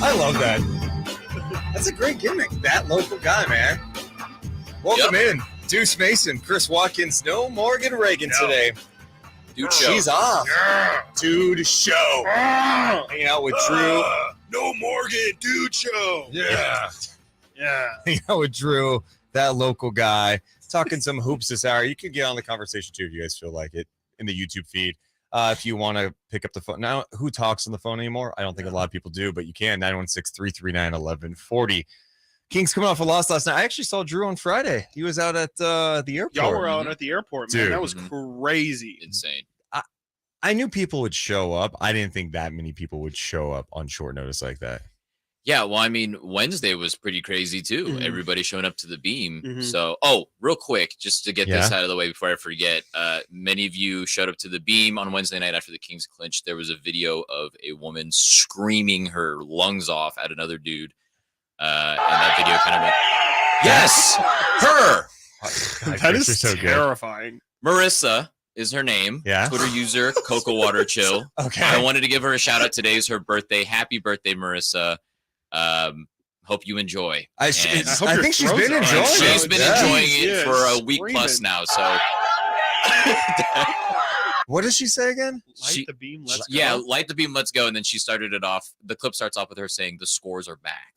I love that. That's a great gimmick. That local guy, man. Welcome in. Deuce Mason, Chris Watkins, no Morgan Reagan today. Dude show. She's off. Yeah. Dude show. Hanging out with Drew. No Morgan, dude show. Yeah. Hanging out with Drew, that local guy. Talking some hoops this hour. You can get on the conversation too if you guys feel like it in the YouTube feed. If you want to pick up the phone. Now, who talks on the phone anymore? I don't think a lot of people do, but you can. 916-339-1140. Kings coming off a loss last night. I actually saw Drew on Friday. He was out at the airport. Y'all were out at the airport, man. Dude. That was crazy. Insane. I knew people would show up. I didn't think that many people would show up on short notice like that. Yeah, well, I mean, Wednesday was pretty crazy too. Mm-hmm. Everybody showing up to the beam. Mm-hmm. So, real quick, just to get this out of the way before I forget, many of you showed up to the beam on Wednesday night after the Kings clinched. There was a video of a woman screaming her lungs off at another dude. And that video kind of went, yes, her. That is so terrifying. Marissa is her name. Yeah. Twitter user Cocoa Water Chill. Okay. I wanted to give her a shout out. Today is her birthday. Happy birthday, Marissa. Hope you enjoy. I think she's been enjoying it. She's been enjoying it for a week plus now. So, what does she say again? Light the beam, let's go. Yeah, light the beam, let's go. And then she started it off. The clip starts off with her saying, "The scores are back."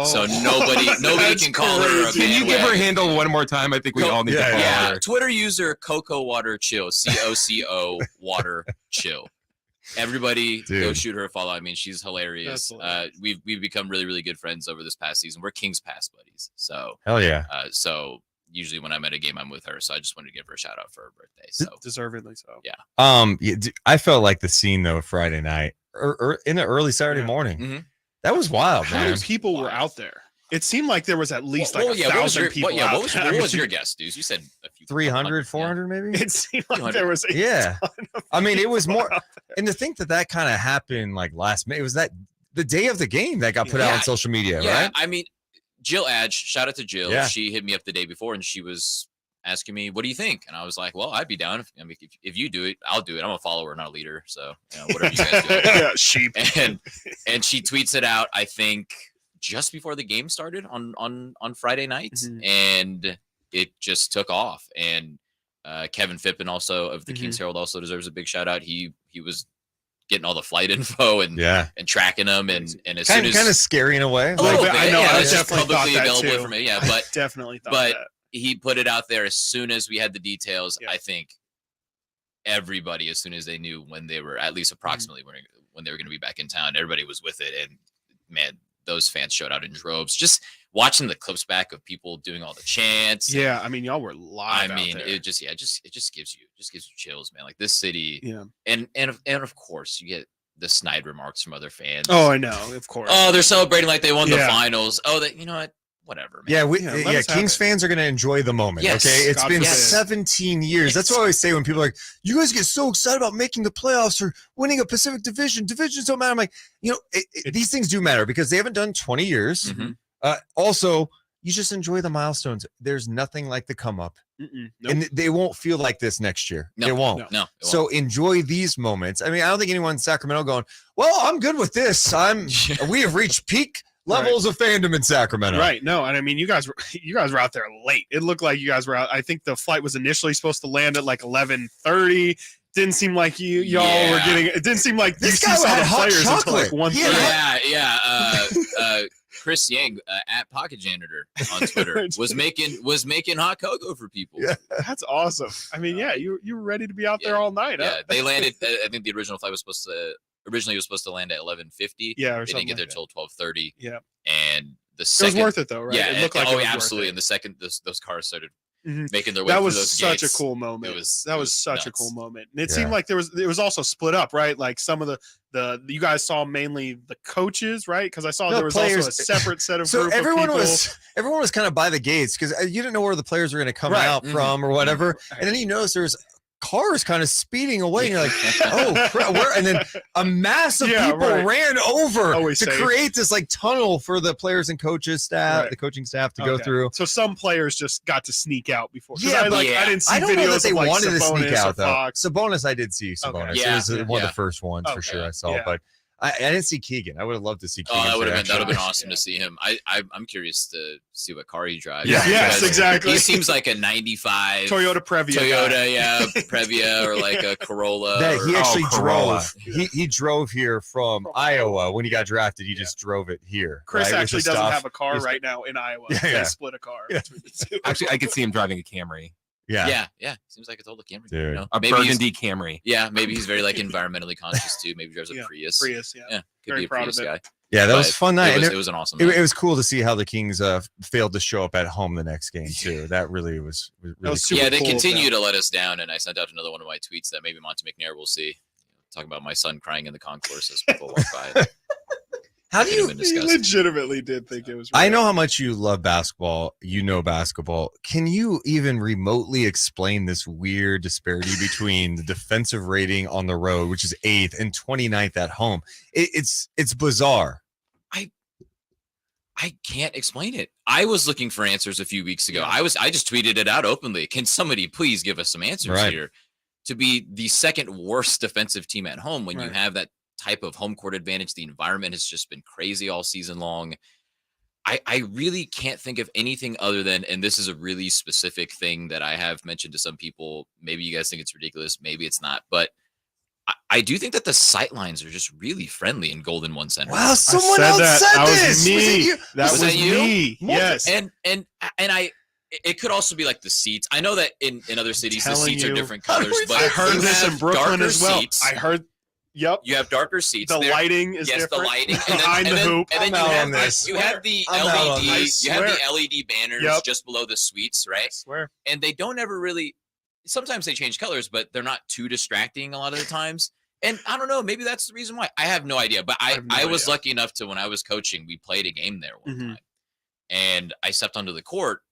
So nobody can call her a Can you give her handle one more time? I think we all need to follow her. Twitter user Cocoa Water Chill. COCO Water Chill. Everybody go shoot her a follow. I mean, she's hilarious. We've become really, really good friends over this past season. We're Kings Pass buddies. So hell yeah. So usually when I'm at a game, I'm with her. So I just wanted to give her a shout out for her birthday. So deservedly so. Yeah. I felt like the scene though Friday night or in the early Saturday morning. Mm-hmm. That was wild, How man. many people were out there? It seemed like there was at least 1,000 people. What was your guess, dude? You said a few 300, 400 maybe? It seemed like there was I mean, it was more. And to think that kind of happened like last minute. It was the day of the game that got put out on social media, right? I mean, Jill Adge, shout out to Jill. Yeah. She hit me up the day before and she was asking me, what do you think? And I was like, well, I'd be down. If you do it, I'll do it. I'm a follower, not a leader. So, whatever you guys do. Yeah, sheep. And she tweets it out, I think, just before the game started on Friday night. Mm-hmm. And it just took off. And Kevin Fippen also of the Kings Herald also deserves a big shout out. He was getting all the flight info and tracking them and as soon as kind of scary in a way. A little bit, I know. I it's just definitely publicly thought that available too. for me. Yeah, but definitely thought but that. He put it out there as soon as we had the details. I think everybody, as soon as they knew when they were at least approximately when they were going to be back in town, everybody was with it. And man, those fans showed out in droves. Just watching the clips back of people doing all the chants. Yeah, I mean, y'all were live. I mean, out there. it just gives you chills, man. Like this city. Yeah, and of course you get the snide remarks from other fans. Oh, I know, of course. Oh, they're celebrating like they won the finals. Oh, you know what? Whatever, man. Kings fans are going to enjoy the moment. Yes. Okay, it's God been forbid. 17 years. That's what I always say when people are like, you guys get so excited about making the playoffs or winning a Pacific Division. Divisions don't matter. I'm like, these things do matter because they haven't done 20 years. Mm-hmm. Also, you just enjoy the milestones. There's nothing like the come up. Nope. And they won't feel like this next year. No, they won't. No. So enjoy these moments. I mean, I don't think anyone in Sacramento going, well, I'm good with this. We have reached peak levels of fandom in Sacramento. Right. No, and I mean, you guys were out there late. It looked like you guys were out. I think the flight was initially supposed to land at like 11:30. Didn't seem like y'all were getting. It didn't seem like this guy had hot chocolate until like 1:30. Yeah. Chris Yang at Pocket Janitor on Twitter was making hot cocoa for people. Yeah. That's awesome. I mean, you were ready to be out there all night. Yeah, huh? they landed. I think the original flight was supposed to land at 11:50. Yeah, or they didn't get there like till 12:30. Yeah, and the second it was worth it though, right? Yeah, it looked like it was absolutely. Worth it. And the second those cars started making their way that through was those such gates, a cool moment. That was such a cool moment. And it seemed like it was also split up, right? Like some of the you guys saw mainly the coaches, right? Because I saw there was players. also a separate set of so group everyone of people. everyone was kind of by the gates because you didn't know where the players were going to come out from or whatever. And then you notice there's cars kind of speeding away and you're like, oh crap, and then a mass of people ran over to create this like tunnel for the players and coaches staff, the coaching staff to go through. So some players just got to sneak out before. I didn't see I don't videos know that they of, wanted to sneak out though. Fox. Sabonis, I did see Sabonis. Okay. It was one of the first ones for sure I saw. But I didn't see Keegan. I would have loved to see Keegan. Oh, that would have been Yeah. awesome to see him. I'm curious to see what car he drives. Yeah. Yes, because exactly. He seems like a 95 Toyota Previa. guy. Previa, or like a Corolla. That he actually Corolla. drove. He drove here from Iowa when he got drafted. He just drove it here. Chris right? actually With the doesn't stuff. have a car He's- right now in Iowa. Yeah, They yeah. split a car Yeah. between the two. Actually, I could see him driving a Camry, Yeah. Seems like a total Camry. Dude. You know? a Maybe he's- burgundy Camry. Yeah, maybe he's very like environmentally conscious too. Maybe he drives a Yeah, Prius. Prius, yeah. Yeah, could Very be a proud Prius of it. guy. Yeah, that was But a fun night. It was an awesome It night. was cool to see how the Kings failed to show up at home the next game too. That really was really was cool. super Yeah, they cool of continue them. to let us down, and I sent out another one of my tweets that maybe Monty McNair will see. Talking about my son crying in the concourse as people walk by. How do you? Been He disgusting. legitimately did think it was. I real. know how much you love basketball. You know basketball. Can you even remotely explain this weird disparity between the defensive rating on the road, which is 8th, and 29th at home? It's bizarre. I can't explain it. I was looking for answers a few weeks ago. Yeah. I just tweeted it out openly. Can somebody please give us some answers Right. here? To be the second worst defensive team at home when you Right. have that type of home court advantage, the environment has just been crazy all season long. I really can't think of anything other than, and this is a really specific thing that I have mentioned to some people. Maybe you guys think it's ridiculous, maybe it's not, but I do think that the sight lines are just really friendly in Golden One Center. Wow, someone said else that. said That was this. me. Was it you? That Was was that you? me. Yes. And it could also be like the seats. I know that in other cities the telling seats are you. different colors, but I heard you this have in Brooklyn darker as well. seats. I heard. Yep. You have darker seats. The There- lighting is yes, different. the lighting Behind the hoop. and then I'm you out have on this. you have the I'm out on LED. this. You have I the LED banners Yep. just below the suites, right? I swear. And they don't ever really. Sometimes they change colors, but they're not too distracting a lot of the times. And I don't know, maybe that's the reason why. I have no idea. But have no I was idea. lucky enough to, when I was coaching, we played a game there one Mhm. time, and I stepped onto the court,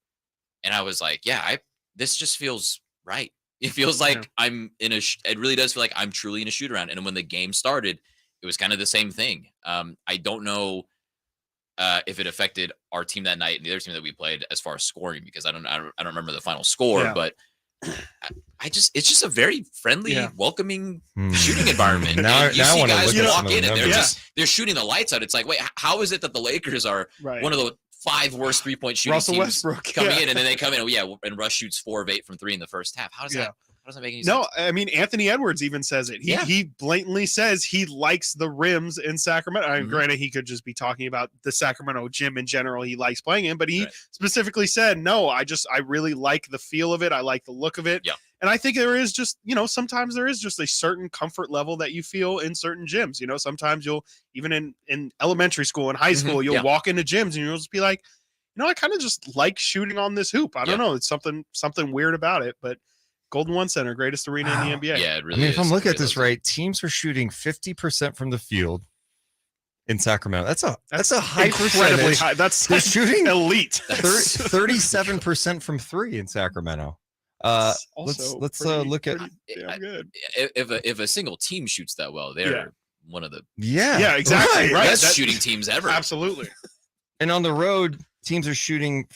and I was like, yeah, this just feels right. It feels like Yeah. I'm in a. It really does feel like I'm truly in a shoot around. And when the game started, it was kind of the same thing. I don't know if it affected our team that night and the other team that we played as far as scoring, because I don't remember the final score, Yeah. but it's just a very friendly, Yeah. welcoming Hmm. shooting environment. Now, And you now I see want to guys look at walk some of in the and they're numbers. they're shooting the lights out. It's like, wait, how is it that the Lakers are Right. one of the 5 worst 3-point shooting Russell teams Westbrook coming yeah. in, and then they come in, and Russ shoots 4 of 8 from 3 in the first half? How does Yeah. that? How does that make any No, sense? I mean Anthony Edwards even says it. Yeah. He blatantly says he likes the rims in Sacramento. I mean, Mhm. granted, he could just be talking about the Sacramento gym in general. He likes playing in, but he Right. specifically said, "No, I really like the feel of it. I like the look of it." Yeah. And I think there is just, sometimes there is just a certain comfort level that you feel in certain gyms. Sometimes you'll, even in elementary school and high school, you'll Yeah. walk into gyms and you'll just be like, I kind of just like shooting on this hoop. I don't know. It's something weird about it, but Golden One Center, greatest arena in the Wow. NBA. Yeah, it I really mean, is. if I'm looking It at this really is. right, teams are shooting 50% from the field in Sacramento. That's a high incredibly percentage. high. That's They're shooting elite. 37% from 3 in Sacramento. That's Let's also look at pretty damn good. If a single team shoots that well, they're Yeah. one of the Yeah, exactly. Right. best That- shooting teams ever. Absolutely. and on the road, teams are shooting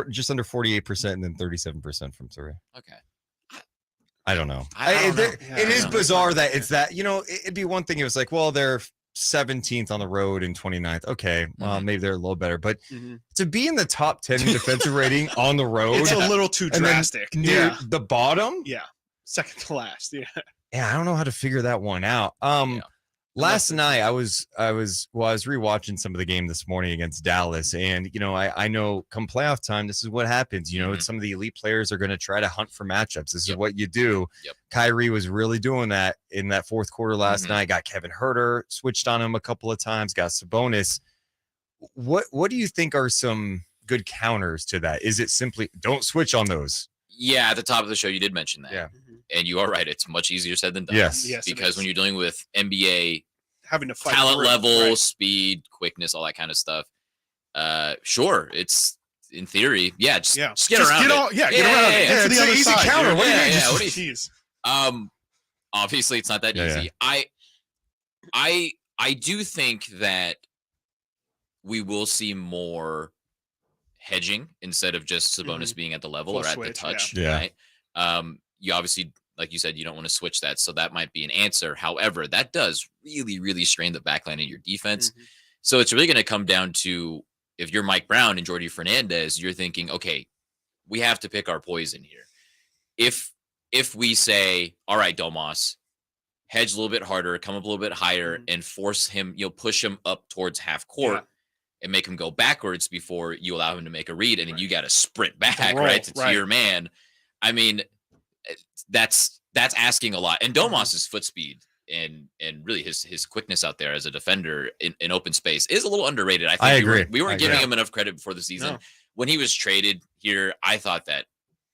just under 48% and then 37% from 3. Okay. I don't know. I don't know. Yeah, It I is know. bizarre that it's that, it'd be one thing. It was like, well, they're 17th on the road and 29th. Okay. Well, Mhm. maybe they're a little better, but Mhm. to be in the top 10 in defensive rating on the road It's a little too and then drastic. near Yeah. the bottom. Yeah. Second to last. Yeah. Yeah, I don't know how to figure that one out. Yeah. Last night I was rewatching some of the game this morning against Dallas, and I know come playoff time, this is what happens. Mhm. Some of the elite players are going to try to hunt for matchups. This is Yep. what you do. Yep. Kyrie was really doing that in that fourth quarter last Mhm. night. Got Kevin Huerter, switched on him a couple of times, got Sabonis. What do you think are some good counters to that? Is it simply don't switch on those? Yeah, at the top of the show, you did mention that. Yeah. And you are right. It's much easier said than done. Yes. Yes, it Because is. when you're dealing with NBA Having to fight talent through it, level, right. speed, quickness, all that kind of stuff. Sure, it's in theory, just get around it. Get around it. Yeah, Get to it's the an other easy side. counter. What do you Yeah, mean? yeah, Just- what do you- Jeez. Obviously, it's not that Yeah, easy. I do think that we will see more hedging instead of just Sabonis being at the level Full or at switch, the touch. yeah. Right? You obviously like you said, you don't want to switch that. So that might be an answer. However, that does really, really strain the backline of your defense. Mhm. So it's really going to come down to, if you're Mike Brown and Jordy Fernandez, you're thinking, okay, we have to pick our poison here. If we say, all right, Domas, hedge a little bit harder, come up a little bit higher, and force him, push him up towards half court and make him go backwards before you allow him to make a read, and then you got to sprint back, to your man. I mean, that's asking a lot. And Domas's foot speed and really his quickness out there as a defender in open space is a little underrated. I think I agree. We weren't giving him enough credit before the season. No. When he was traded here, I thought that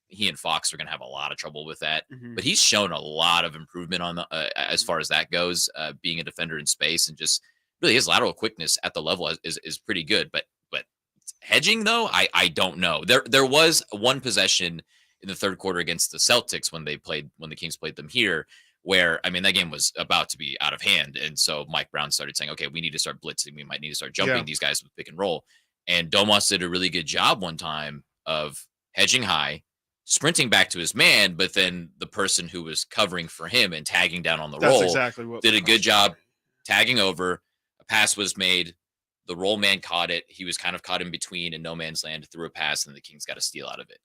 he and Fox are going to have a lot of trouble with that. Mhm. But he's shown a lot of improvement on the as far as that goes, being a defender in space, and just really his lateral quickness at the level is pretty good. But hedging, though, I don't know. There was one possession in the third quarter against the Celtics when the Kings played them here, where, I mean, that game was about to be out of hand. And so Mike Brown started saying, okay, we need to start blitzing. We might need to start jumping these guys with pick and roll. And Domas did a really good job one time of hedging high, sprinting back to his man, but then the person who was covering for him and tagging down on the roll exactly what did a good job tagging over. A pass was made. The roll man caught it. He was kind of caught in between in no man's land, threw a pass, and the Kings got a steal out of it.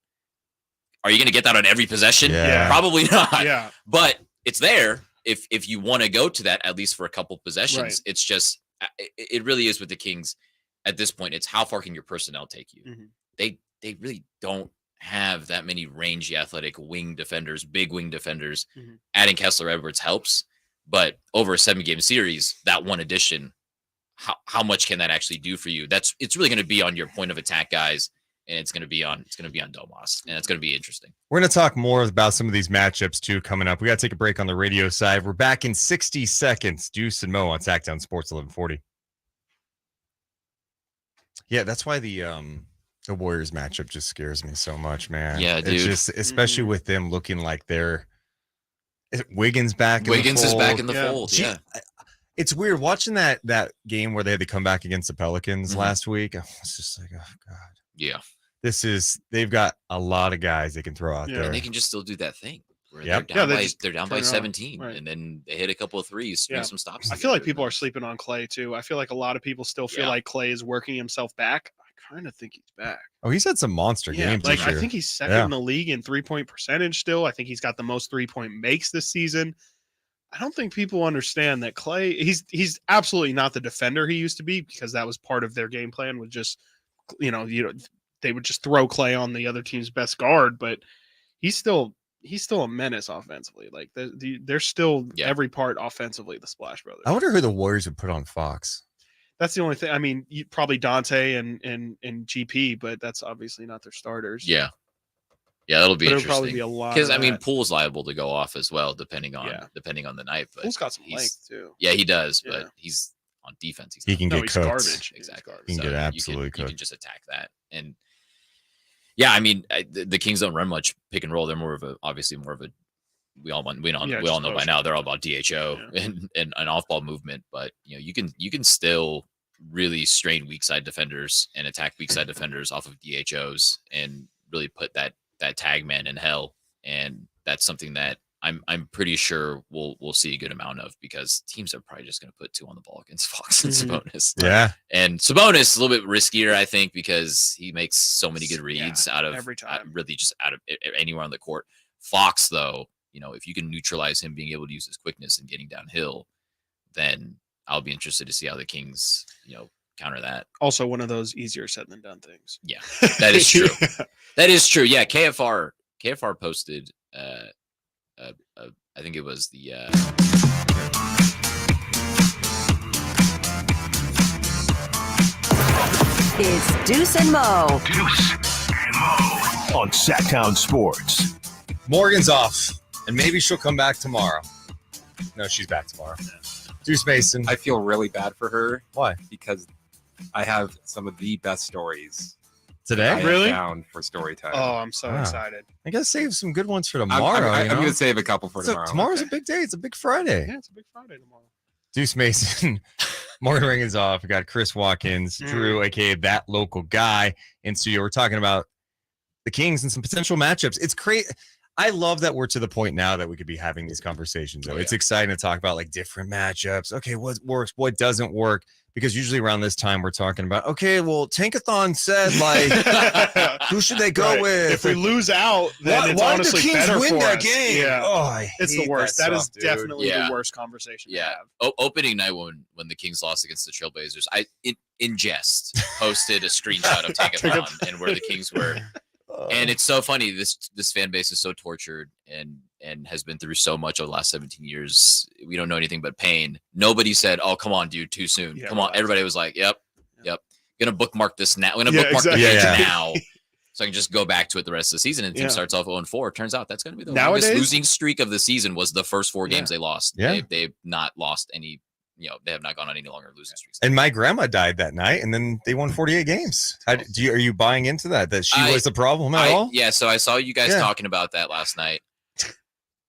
Are you going to get that on every possession? Yeah. Probably not. Yeah. But it's there if you want to go to that, at least for a couple possessions. Right. It's just, it really is with the Kings at this point. It's how far can your personnel take you? Mhm. They really don't have that many rangy, athletic wing defenders, big wing defenders. Mhm. Adding Kessler Edwards helps, but over a 7-game series, that one addition, how much can that actually do for you? It's really going to be on your point of attack guys, and it's going to be on Domas, and it's going to be interesting. We're going to talk more about some of these matchups too coming up. We got to take a break on the radio side. We're back in 60 seconds. Deuce and Moe on Sactown Sports 1140. Yeah, that's why the Warriors matchup just scares me so much, man. Yeah, dude. It's just, especially with them looking like they're Wiggins back. Wiggins is back in the Yeah. fold. Gee, Yeah. It's weird watching that game where they had to come back against the Pelicans Mhm. last week. I was just like, oh god, Yeah. they've got a lot of guys they can throw out Yeah. there. And they can just still do that thing where Yep. they're down, they by, just they're down by turn it on. 17, Right. and then they hit a couple of threes, Yeah. some stops. I feel like together. people are sleeping on Clay too. I feel like a lot of people still feel Yeah. like Clay is working himself back. I kind of think he's back. Oh, he's had some monster games like this I year. think he's second Yeah. in the league in 3-point percentage still. I think he's got the most 3-point makes this season. I don't think people understand that Clay, he's absolutely not the defender he used to be, because that was part of their game plan, was just, they would just throw Clay on the other team's best guard, but he's still a menace offensively. Like they're still every part offensively, the Splash Brothers. I wonder who the Warriors would put on Fox. That's the only thing. I mean, probably Dante and GP, but that's obviously not their starters. Yeah, that'll be But it'll interesting. probably be a lot. Because of I mean, that. Poole's liable to go off as well, depending on the night. But Poole's got some he's- length too. Yeah, he does, Yeah. but he's on defense. He's He not. can No, get he's cooked. garbage. Exactly. He can get absolutely you cooked. can just attack that. And yeah, I mean, the Kings don't run much pick and roll. They're obviously more of a. We all know by motion. now they're all about DHO and off ball movement. But you can still really strain weak side defenders and attack weak side defenders off of DHOs and really put that tag man in hell. And that's something that I'm pretty sure we'll see a good amount of, because teams are probably just going to put 2 on the ball against Fox and Sabonis. Yeah. And Sabonis is a little bit riskier, I think, because he makes so many good reads out of every time. really just out of anywhere on the court. Fox, though, if you can neutralize him being able to use his quickness and getting downhill, then I'll be interested to see how the Kings, counter that. Also, one of those easier said than done things. Yeah, that is true. That is true. Yeah, KFR posted. I think it was the. It's Deuce and Moe. Deuce and Moe on Sactown Sports. Morgan's off, and maybe she'll come back tomorrow. No, she's back tomorrow. Deuce Mason. I feel really bad for her. Why? Because I have some of the best stories I Today? have Really? found for story time. Oh, I'm so Wow. excited. I gotta save some good ones for I'm tomorrow. going to save a couple for tomorrow. Tomorrow's a big day. It's a big Friday. Yeah, it's a big Friday tomorrow. Deuce Mason, Morgan Ringen's off. We got Chris Watkins, Drew, aka that local guy in studio. We're talking about the Kings and some potential matchups. It's crazy. I love that we're to the point now that we could be having these conversations. Though it's exciting to talk about like different matchups. Okay, what works, what doesn't work? Because usually around this time we're talking about, okay, well, Tankathon said like, who should they go with? If we lose out, then it's why honestly did the Kings better win for that us. game? Yeah. Oh, I It's the hate worst. That is stuff, dude. definitely Yeah. the worst conversation to Yeah. have. Opening night when the Kings lost against the Trailblazers, I in jest posted a screenshot of Tankathon and where the Kings were. And it's so funny. This fan base is so tortured and has been through so much over the last 17 years. We don't know anything but pain. Nobody said, "Oh, come on, dude, too soon." Yeah, come on. relax. Everybody was like, "Yep. Gonna bookmark this now. I'm gonna Yeah, bookmark exactly. the page Yeah. now." So I can just go back to it the rest of the season. And the team starts off 0-4. Turns out that's going to be the longest Nowadays- losing streak of the season. Was the first 4 games they lost. Yeah. They've not lost any. They have not gone on any longer losing streaks. And my grandma died that night, and then they won 48 games. Are you buying into that? That she was the problem at all? Yeah. So I saw you guys Yeah. talking about that last night.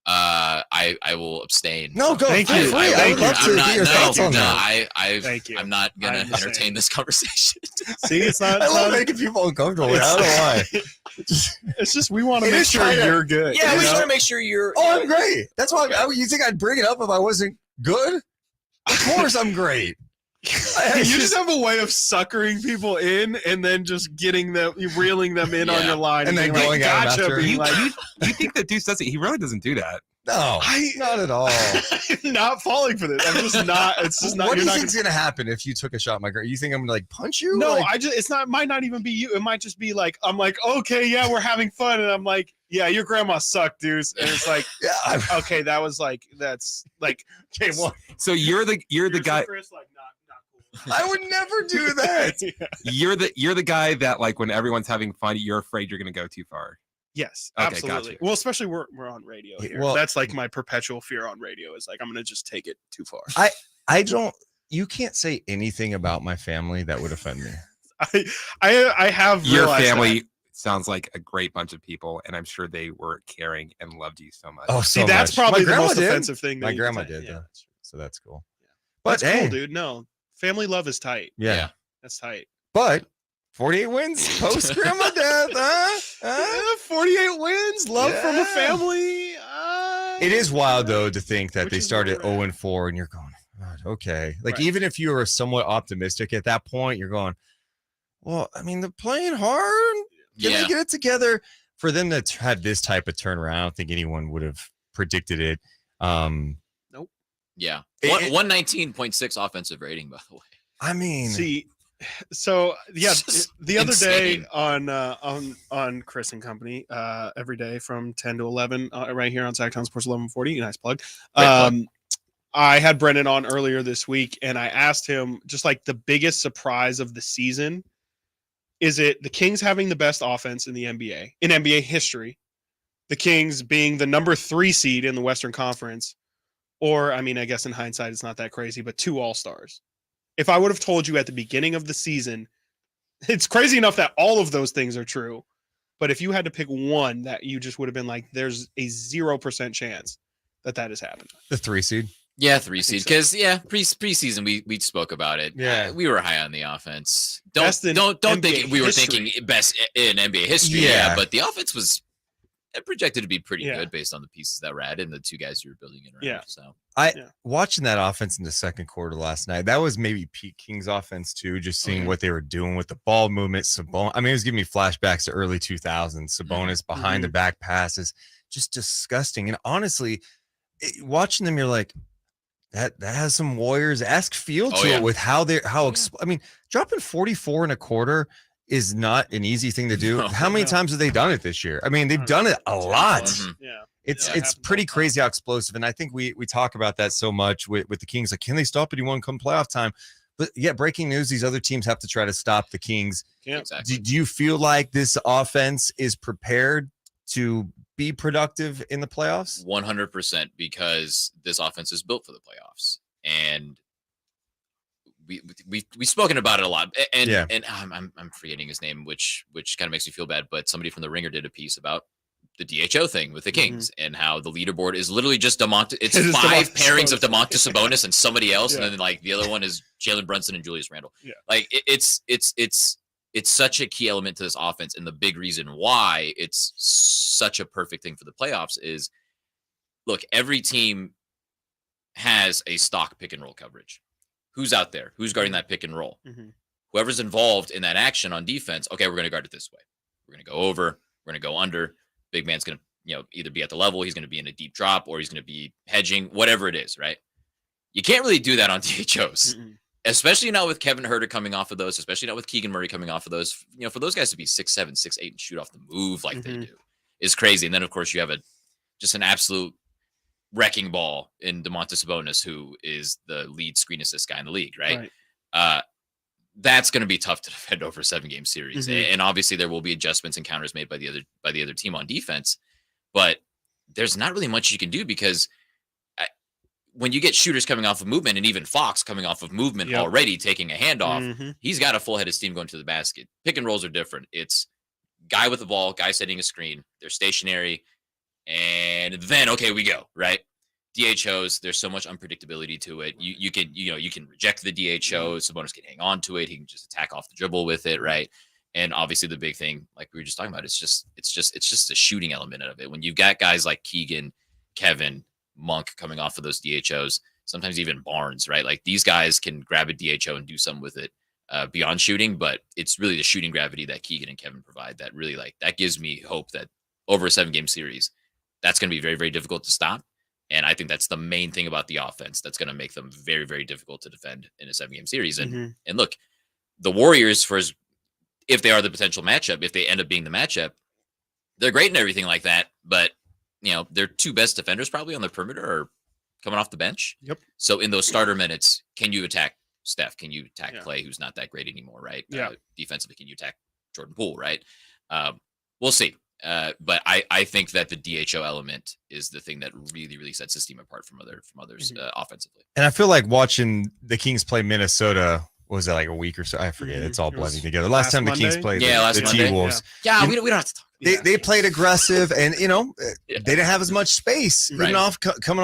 I will abstain. No, go. Thank feel you. free. Thank I'd love you. to get your thoughts on that. Thank you. I'm not gonna I'm the same. entertain this conversation. See, it's not. I it's love not- making people uncomfortable. I don't know why. It's just we want to It make is sure kinda- you're good. Yeah, you we know? want to make sure you're. Oh, I'm great. That's why. You think I'd bring it up if I wasn't good? Of course, I'm great. You just have a way of suckering people in and then just reeling them in on Yeah. your line And then being going at 'em gotcha, after. being like, You think that Deuce does it? He really doesn't do that. No, not at all. I'm not falling for this. I'm just not. It's just not. What do You're you not think's gonna happen if you took a shot, my girl? You think I'm gonna like punch you? No, Like, it's not. It might not even be you. It might just be like I'm like, okay, yeah, we're having fun, and I'm like, yeah, your grandma sucked, Deuce, and it's like, yeah. okay, that's like, okay, well, So you're the guy. Chris, like, not cool. I would never do that. Yeah. You're the guy that like when everyone's having fun, you're afraid you're gonna go too far. Yes, Okay, absolutely. gotcha. Well, especially we're on radio Yeah, here. well- That's like my perpetual fear on radio is like I'm gonna just take it too far. I don't. You can't say anything about my family that would offend me. I have Your realized family sounds like a great bunch of people, and I'm sure they were caring and loved you so much. Oh, that. See, so that's much. probably My the grandma most did. offensive thing. That My you can grandma say. did, Yeah, though. that's true. So that's cool. That's But cool, hey, dude. No, family love is tight. yeah. That's tight. But 48 wins post grandma death, huh? 48 wins, love from a Yeah. family. It is wild though to think that Which they is started where we're 0-4 and you're going, God, okay. Like Right. even if you were somewhat optimistic at that point, you're going, well, I mean, they're playing hard. Can Yeah. they get it together? For them to have this type of turnaround, I don't think anyone would have predicted it. Yeah. It- 119.6 offensive rating, by the way. I mean, See, so yeah, Just the other day insane. on Chris and Company, every day from 10 to 11, right here on Sactown Sports 1140. Nice plug. Great plug. I had Brendan on earlier this week, and I asked him just like the biggest surprise of the season. Is it the Kings having the best offense in the NBA in NBA history? The Kings being the number 3 seed in the Western Conference, or I mean, I guess in hindsight it's not that crazy, but 2 All-Stars. If I would have told you at the beginning of the season, it's crazy enough that all of those things are true. But if you had to pick one that you just would have been like, there's a 0% chance that has happened. the 3 seed. Yeah, 3 seed. so. Because preseason we spoke about it. Yeah. We were high on the offense. Best in Don't NBA think we were history. thinking best in NBA history. Yeah. Yeah, but the offense was projected to be pretty Yeah. good based on the pieces that were added and the 2 guys you were building it around. Yeah. So Watching that offense in the second quarter last night, that was maybe peak Kings offense too. Just seeing yeah. what they were doing with the ball movement. Sabonis, I mean, it was giving me flashbacks to early 2000s. Sabonis behind the back passes, just disgusting. And honestly, watching them, you're like, that has some Warriors-esque feel to it with how they're I mean, dropping 44 and a quarter is not an easy thing to do. No. How many times have they done it this year? I mean, they've done it a lot. Mhm. Yeah. It's Yeah, it happens pretty all the time. crazy how explosive, and I think we talk about that so much with the Kings. Like, can they stop anyone come playoff time? But yeah, breaking news: these other teams have to try to stop the Kings. Yeah. exactly. Do you feel like this offense is prepared to be productive in the playoffs? 100% because this offense is built for the playoffs, and we've spoken about it a lot. And Yeah. and I'm forgetting his name, which kind of makes me feel bad. But somebody from the Ringer did a piece about the DHO thing with the Kings and how the leaderboard is literally just Domantas. It's It is 5 Domantas pairings of Sabonis. Domantas Sabonis and somebody else, Yeah. and then like the other one is Jalen Brunson and Julius Randle. Yeah. Like it's it's such a key element to this offense. And the big reason why it's such a perfect thing for the playoffs is, look, every team has a stock pick and roll coverage. Who's out there? Who's guarding that pick and roll? Whoever's involved in that action on defense, okay, we're going to guard it this way. We're going to go over. We're going to go under. Big man's going to, either be at the level, he's going to be in a deep drop, or he's going to be hedging, whatever it is, right? You can't really do that on DHOs, especially not with Kevin Huerter coming off of those, especially not with Keegan Murray coming off of those. For those guys to be 6'7", 6'8", and shoot off the move like they do is crazy. And then, of course, you have just an absolute wrecking ball in Domantas Sabonis, who is the lead screen assist guy in the league, right? That's going to be tough to defend over a 7-game series. And obviously there will be adjustments and counters made by the other team on defense, but there's not really much you can do, because when you get shooters coming off of movement, and even Fox coming off of movement already taking a handoff, he's got a full head of steam going to the basket. Pick and rolls are different. It's guy with the ball, guy setting a screen, they're stationary, and then, okay, we go, right? DHOs, there's so much unpredictability to it. You can reject the DHO. Sabonis can hang on to it. He can just attack off the dribble with it, right? And obviously the big thing, like we were just talking about, it's just a shooting element of it. When you've got guys like Keegan, Kevin, Monk coming off of those DHOs, sometimes even Barnes, right? Like these guys can grab a DHO and do something with it beyond shooting, but it's really the shooting gravity that Keegan and Kevin provide that really, like, that gives me hope that over a 7-game series, that's going to be very, very difficult to stop. And I think that's the main thing about the offense that's going to make them very, very difficult to defend in a 7-game series. And and look, the Warriors, if they are the potential matchup, if they end up being the matchup, they're great and everything like that. But, their two best defenders probably on the perimeter are coming off the bench. So in those starter minutes, can you attack Steph? Can you attack Klay, who's not that great anymore, right? Defensively, can you attack Jordan Poole, right? We'll see. But I think that the DHO element is the thing that really, really sets this team apart from others offensively. And I feel like watching the Kings play Minnesota, what was that, like a week or so? I forget. It's all blending together. Last time the Kings played the T-Wolves. Yeah, we don't have to talk. They played aggressive, and they didn't have as much space coming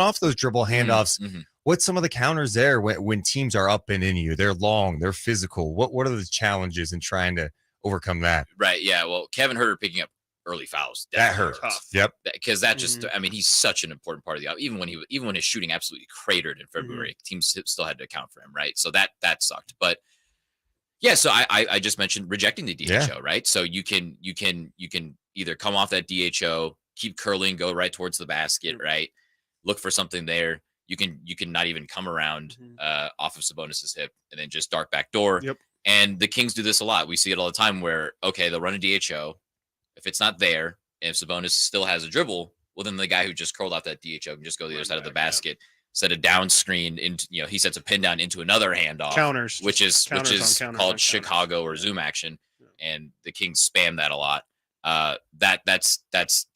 off those dribble handoffs. What's some of the counters there when teams are up and in you? They're long, they're physical. What are the challenges in trying to overcome that? Right. Yeah. Well, Kevin Huerter picking up early fouls. That hurts. Yep. Because that just, he's such an important part of the, even when his shooting absolutely cratered in February, teams still had to account for him. Right. So that sucked. But yeah, so I just mentioned rejecting the DHO, right? So you can either come off that DHO, keep curling, go right towards the basket, right? Look for something there. You can not even come around off of Sabonis's hip and then just dart back door. And the Kings do this a lot. We see it all the time where, okay, they'll run a DHO. If it's not there, and if Sabonis still has a dribble, well, then the guy who just curled off that DHO can just go to the other side of the basket, set a down screen into, he sets a pin down into another handoff, counters, which is called Chicago or zoom action, and the Kings spam that a lot. That's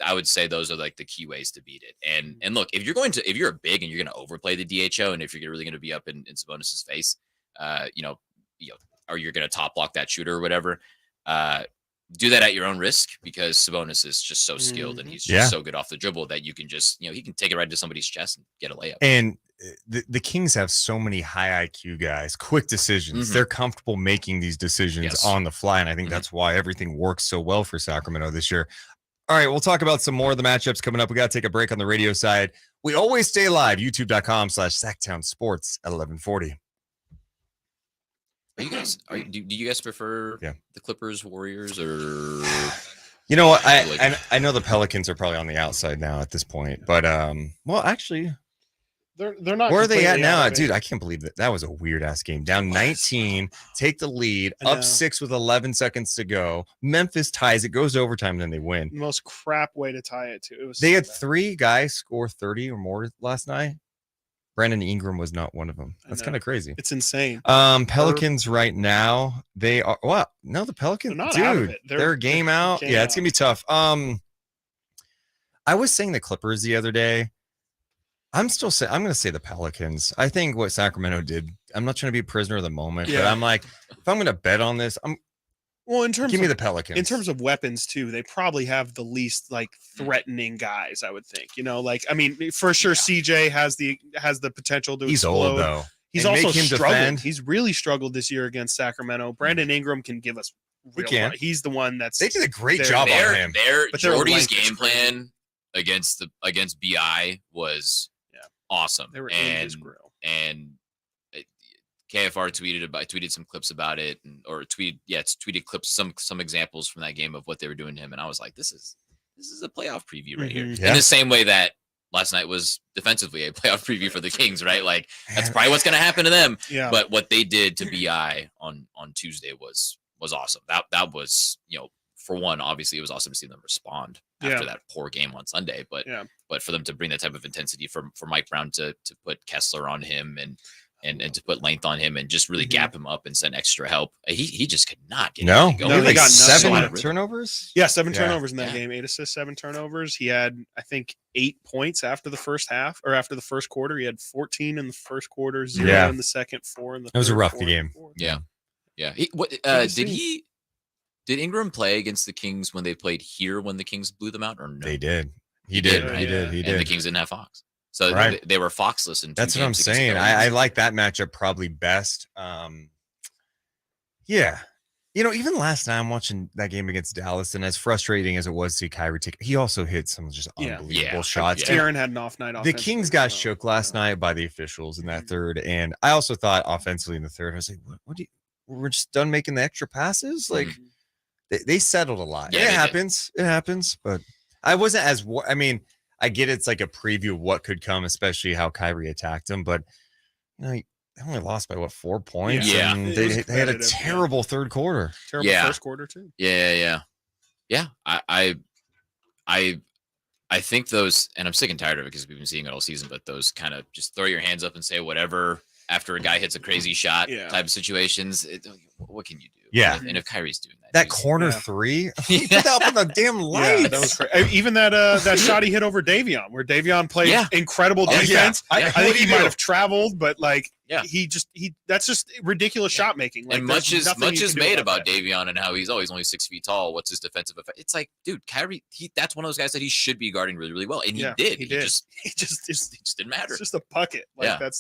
I would say those are like the key ways to beat it. And look, if you're a big and you're going to overplay the DHO, and if you're really going to be up in Sabonis's face, or you're going to top block that shooter or whatever, do that at your own risk, because Sabonis is just so skilled and he's just so good off the dribble that you can just, he can take it right to somebody's chest and get a layup. And the Kings have so many high IQ guys, quick decisions. They're comfortable making these decisions on the fly. And I think that's why everything works so well for Sacramento this year. All right, we'll talk about some more of the matchups coming up. We got to take a break on the radio side. We always stay live, youtube.com/Sactown Sports at 1140. Do you guys prefer the Clippers, Warriors, or what? I know the Pelicans are probably on the outside now at this point, but well, actually, they're not. Where are they at now, dude? I can't believe that was a weird ass game. Down 19, take the lead, up 6 with 11 seconds to go. Memphis ties it, goes overtime, then they win. Most crap way to tie it to. They had 3 guys score 30 or more last night. Brandon Ingram was not one of them. That's kind of crazy. It's insane. Pelicans right now, they are the Pelicans, not dude, out of it. They're game out. Yeah, it's gonna be tough. I was saying the Clippers the other day. I'm gonna say the Pelicans. I think what Sacramento did, I'm not trying to be a prisoner of the moment, but I'm like, if I'm gonna bet on this, give me the Pelicans. In terms of weapons too, they probably have the least threatening guys, I would think. For sure CJ has the potential to He's explode. Old though. He's also struggled. He's really struggled this year against Sacramento. Brandon Ingram can give us We can. He's the one that's They did a great they're job on there. him. But their Jordy's length is game crazy. plan against BI was awesome. They were in his grill. And KFR tweeted some clips about it, tweeted clips, some examples from that game of what they were doing to him, and I was like, this is a playoff preview right here. Mhm. Yeah. In the same way that last night was defensively a playoff preview for the Kings, right? Like that's probably what's going to happen to them. Yeah. But what they did to BI on Tuesday was awesome. That was, for one, obviously it was awesome to see them respond after that poor game on Sunday. But for them to bring that type of intensity for Mike Brown to put Kessler on him and to put length on him and just really gap him up and send extra help. He just could not get No, anything he going. had like got nothing. 7 turnovers. Yeah, 7 Yeah. turnovers in that Yeah. game. 8 assists, 7 turnovers. He had, I think, 8 points after the first half or after the first quarter. He had 14 in the first quarter, 0 Yeah. in the second, 4 in the It was a third, rough 4 in the game. fourth. Yeah. Did Did Ingram play against the Kings when they played here when the Kings blew them out or no? They did. He did, did. right? He did. He And the did. Kings didn't have Fox. So Right. they were Foxless in 2 That's what I'm games against saying. the I Pelicans. like that matchup probably best. Yeah. Even last night I'm watching that game against Dallas, and as frustrating as it was to see Kyrie take, he also hit some just Yeah. unbelievable Yeah. shots. Yeah. Kieran had an off night. The Kings got shook last night by the officials in that third, and I also thought offensively in the third, I was like, "What do you? We're just done making the extra passes." Like they settled a lot. Yeah, And they it did. happens. It happens. But I wasn't as. I mean, I get it's like a preview of what could come, especially how Kyrie attacked him. But they only lost by 4 points. Yeah. and It they was had a competitive, yeah. terrible third quarter. Terrible Yeah. first quarter too. Yeah. I think those, and I'm sick and tired of it because we've been seeing it all season, but those kind of just throw your hands up and say whatever after a guy hits a crazy shot type of situations. What can you do? Yeah. And if Kyrie's doing that, That he's- corner Yeah. three, he put that up on the damn lights. Yeah, that was great. Even that shot he hit over Davion, where Davion played Yeah. incredible Oh, yeah. defense. Yeah. I think he might have traveled, but Yeah. he that's just ridiculous shot making. Like, and much there's is nothing you can do made about that. Davion and how he's only 6 feet tall. What's his defensive effect? It's like, dude, Kyrie, that's one of those guys that he should be guarding really, really well, and he Yeah, did. he He did. just He just didn't matter. it's just a bucket. Like Yeah. that's